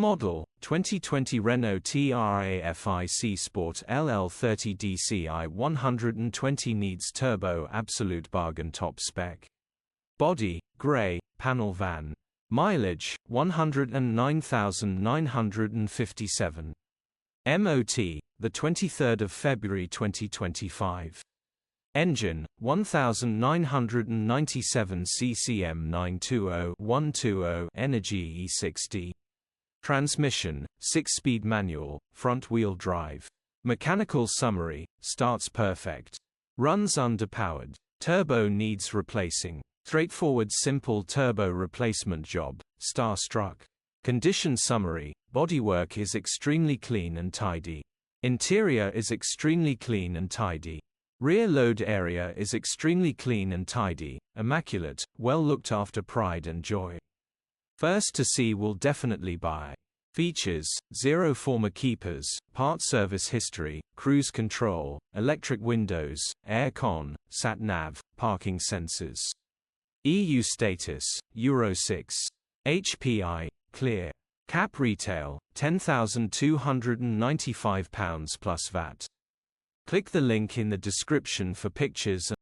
Model, 2020 Renault Trafic Sport LL30 dCi 120 needs turbo absolute bargain top spec. Body, grey, panel van. Mileage, 109,957. MOT, the 23rd of February 2025. Engine, 1997 CCM 920-120 Energy E60. Transmission, 6-speed manual, front-wheel drive. Mechanical summary, starts perfect. Runs underpowered. Turbo needs replacing. Straightforward simple turbo replacement job, star-struck. Condition summary, bodywork is extremely clean and tidy. Interior is extremely clean and tidy. Rear load area is extremely clean and tidy, immaculate, well looked after, pride and joy. First to see will definitely buy. Features: 0 former keepers, part service history, cruise control, electric windows, air con, sat-nav, parking sensors. EU status, Euro 6. HPI, clear. Cap retail, £10,295 plus VAT. Click the link in the description for pictures